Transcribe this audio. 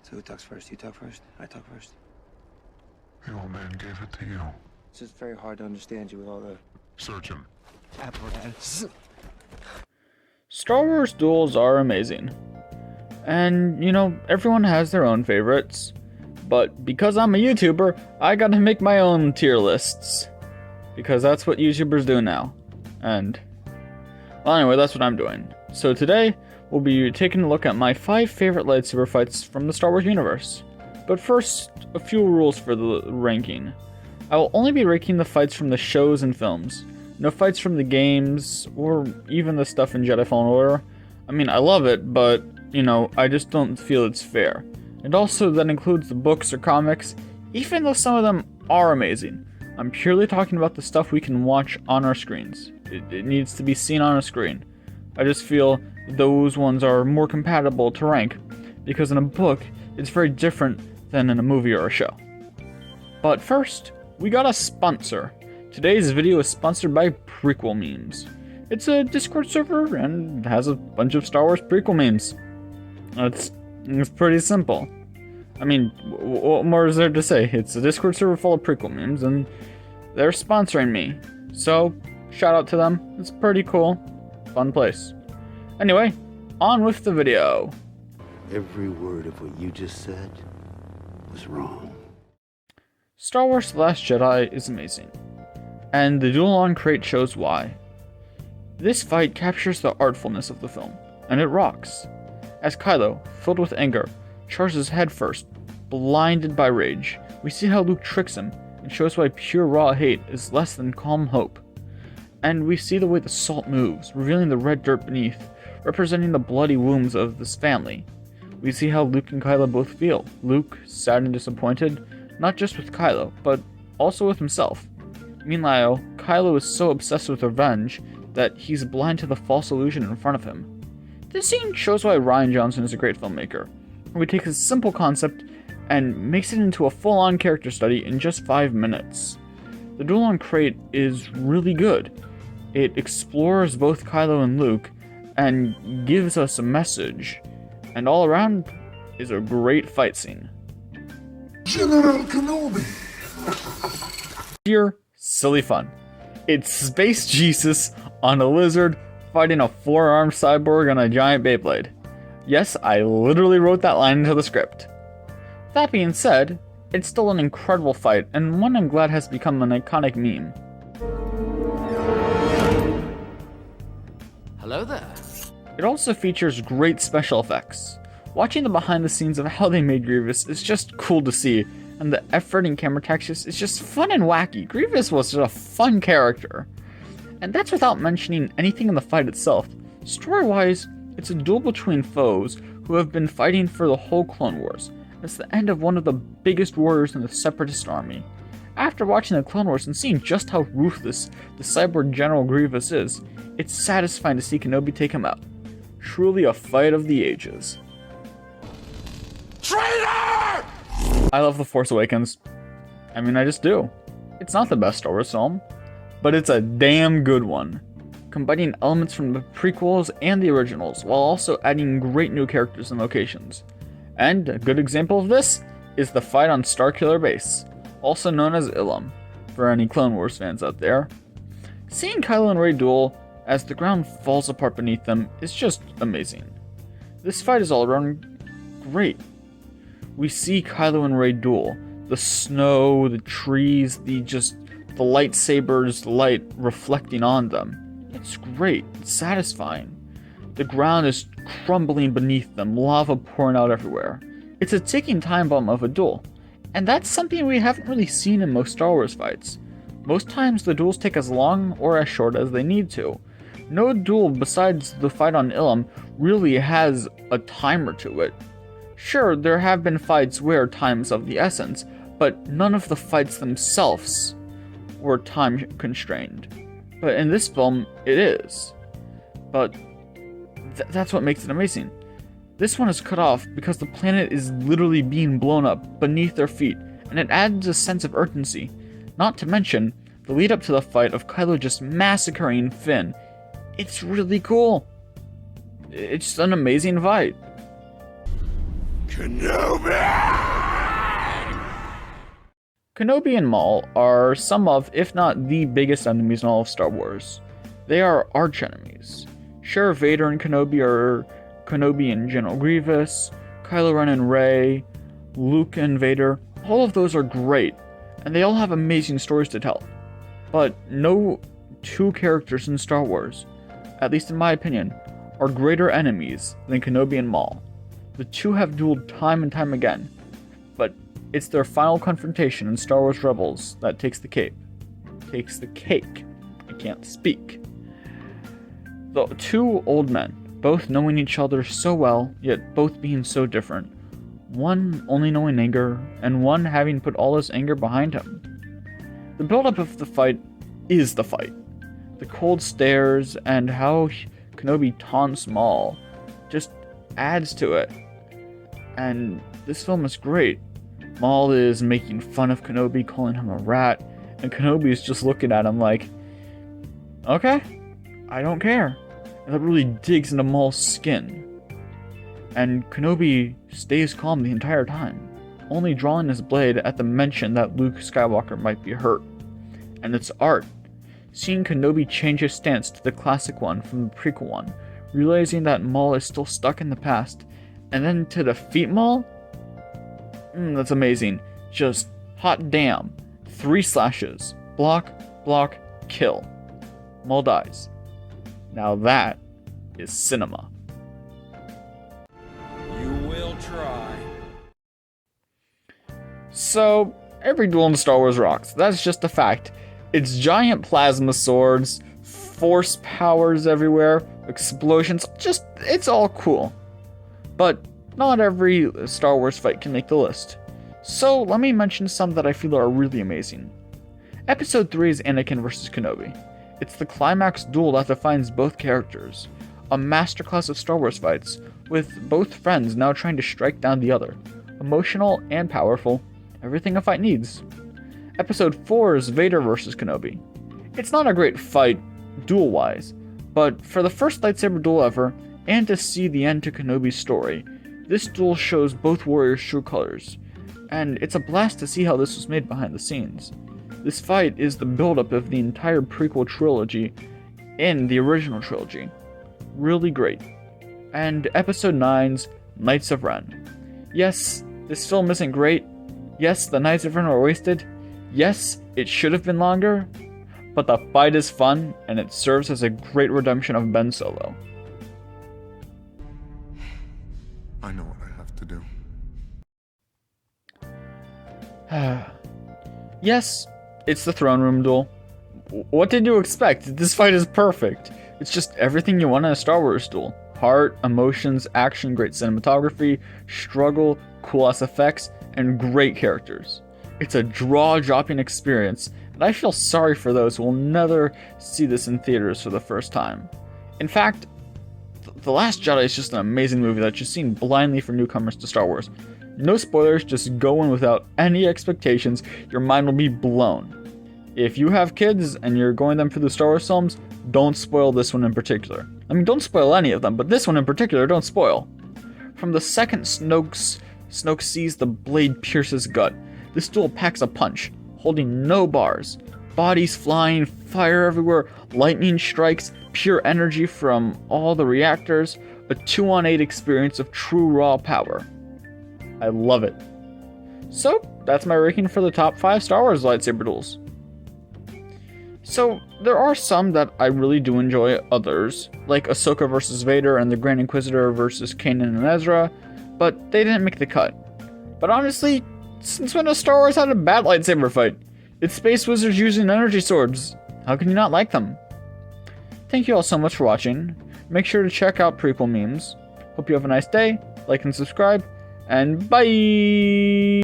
So who talks first? You talk first? I talk first? The old man gave it to you. It's just very hard to understand you with all the Search him. apparatus. Star Wars Duels are amazing. And, you know, everyone has their own favorites. But because I'm a YouTuber, I gotta make my own tier lists. Because that's what YouTubers do now. And, well, anyway, that's what I'm doing. So today, we'll be taking a look at my 5 favorite lightsaber fights from the Star Wars universe. But first, a few rules for the ranking. I will only be ranking the fights from the shows and films. No fights from the games, or even the stuff in Jedi Fallen Order. I mean, I love it, but, you know, I just don't feel it's fair. And also, that includes the books or comics, even though some of them are amazing. I'm purely talking about the stuff we can watch on our screens. It needs to be seen on a screen. I just feel those ones are more compatible to rank, because in a book, it's very different than in a movie or a show. But first, we got a sponsor. Today's video is sponsored by Prequel Memes. It's a Discord server and has a bunch of Star Wars prequel memes. It's pretty simple. I mean, what more is there to say? It's a Discord server full of prequel memes and they're sponsoring me. So, shout out to them. It's pretty cool. Fun place. Anyway, on with the video. Every word of what you just said was wrong. Star Wars The Last Jedi is amazing, and the Duel on Crate shows why. This fight captures the artfulness of the film, and it rocks. As Kylo, filled with anger, charges headfirst, blinded by rage, we see how Luke tricks him and shows why pure raw hate is less than calm hope. And we see the way the salt moves, revealing the red dirt beneath, representing the bloody wounds of this family. We see how Luke and Kylo both feel. Luke, sad and disappointed, not just with Kylo, but also with himself. Meanwhile, Kylo is so obsessed with revenge that he's blind to the false illusion in front of him. This scene shows why Rian Johnson is a great filmmaker, where he takes a simple concept and makes it into a full-on character study in just 5 minutes. The Duel on Crate is really good. It explores both Kylo and Luke, and gives us a message, and all around is a great fight scene. General Kenobi! Pure, silly fun. It's Space Jesus on a lizard fighting a 4-armed cyborg on a giant Beyblade. Yes, I literally wrote that line into the script. That being said, it's still an incredible fight, and one I'm glad has become an iconic meme. Hello there. It also features great special effects. Watching the behind the scenes of how they made Grievous is just cool to see, and the effort in camera textures is just fun and wacky. Grievous was just a fun character. And that's without mentioning anything in the fight itself. Story-wise, it's a duel between foes who have been fighting for the whole Clone Wars. It's the end of one of the biggest warriors in the Separatist army. After watching the Clone Wars and seeing just how ruthless the cyborg General Grievous is, it's satisfying to see Kenobi take him out. Truly a fight of the ages. Traitor! I love The Force Awakens. I mean, I just do. It's not the best Star Wars film, but it's a damn good one, combining elements from the prequels and the originals, while also adding great new characters and locations. And a good example of this is the fight on Starkiller Base, also known as Ilum, for any Clone Wars fans out there. Seeing Kylo and Rey duel as the ground falls apart beneath them is just amazing. This fight is all around great. We see Kylo and Rey duel. The snow, the trees, the lightsabers, light reflecting on them. It's great. It's satisfying. The ground is crumbling beneath them, lava pouring out everywhere. It's a ticking time bomb of a duel. And that's something we haven't really seen in most Star Wars fights. Most times the duels take as long or as short as they need to. No duel besides the fight on Ilum really has a timer to it. Sure, there have been fights where time is of the essence, but none of the fights themselves were time constrained. But in this film, it is. But that's what makes it amazing. This one is cut off because the planet is literally being blown up beneath their feet, and it adds a sense of urgency. Not to mention the lead up to the fight of Kylo just massacring Finn. It's really cool. It's an amazing fight. Kenobi and Maul are some of, if not the biggest enemies in all of Star Wars. They are arch enemies. Sure, Vader and Kenobi are Kenobi and General Grievous, Kylo Ren and Rey, Luke and Vader. All of those are great, and they all have amazing stories to tell. But no two characters in Star Wars, at least in my opinion, are greater enemies than Kenobi and Maul. The two have dueled time and time again, but it's their final confrontation in Star Wars Rebels that takes the cake. I can't speak. The two old men, both knowing each other so well, yet both being so different. One only knowing anger, and one having put all his anger behind him. The build-up of the fight is the fight. The cold stares and how Kenobi taunts Maul just adds to it. And this film is great. Maul is making fun of Kenobi, calling him a rat, and Kenobi is just looking at him like, okay, I don't care. And that really digs into Maul's skin. And Kenobi stays calm the entire time, only drawing his blade at the mention that Luke Skywalker might be hurt. And it's art. Seeing Kenobi change his stance to the classic one from the prequel one, realizing that Maul is still stuck in the past, and then to defeat Maul? That's amazing. Just hot damn. 3 slashes. Block, block, kill. Maul dies. Now that is cinema. You will try. So, every duel in Star Wars rocks. That's just a fact. It's giant plasma swords, force powers everywhere, explosions, it's all cool. But not every Star Wars fight can make the list. So let me mention some that I feel are really amazing. Episode 3 is Anakin vs. Kenobi. It's the climax duel that defines both characters. A masterclass of Star Wars fights, with both friends now trying to strike down the other. Emotional and powerful, everything a fight needs. Episode 4 is Vader vs. Kenobi. It's not a great fight, duel-wise, but for the first lightsaber duel ever, and to see the end to Kenobi's story, this duel shows both warriors' true colors, and it's a blast to see how this was made behind the scenes. This fight is the build-up of the entire prequel trilogy in the original trilogy. Really great. And Episode 9's Knights of Ren. Yes, this film isn't great. Yes, the Knights of Ren were wasted. Yes, it should have been longer. But the fight is fun, and it serves as a great redemption of Ben Solo. I know what I have to do. Yes, it's the throne room duel. What did you expect? This fight is perfect. It's just everything you want in a Star Wars duel. Heart, emotions, action, great cinematography, struggle, cool-ass effects, and great characters. It's a jaw-dropping experience, and I feel sorry for those who will never see this in theaters for the first time. In fact, The Last Jedi is just an amazing movie that you've seen blindly for newcomers to Star Wars. No spoilers, just go in without any expectations, your mind will be blown. If you have kids and you're going them for the Star Wars films, don't spoil this one in particular. I mean, don't spoil any of them, but this one in particular, don't spoil. From the second Snoke sees the blade pierce his gut, this duel packs a punch, holding no bars. Bodies flying, fire everywhere, lightning strikes, pure energy from all the reactors, a 2-on-8 experience of true raw power. I love it. So, that's my ranking for the top 5 Star Wars lightsaber duels. So, there are some that I really do enjoy, others, like Ahsoka vs. Vader and the Grand Inquisitor vs. Kanan and Ezra, but they didn't make the cut. But honestly, since when has Star Wars had a bad lightsaber fight? It's space wizards using energy swords. How can you not like them? Thank you all so much for watching. Make sure to check out prequel memes. Hope you have a nice day, like and subscribe, and bye!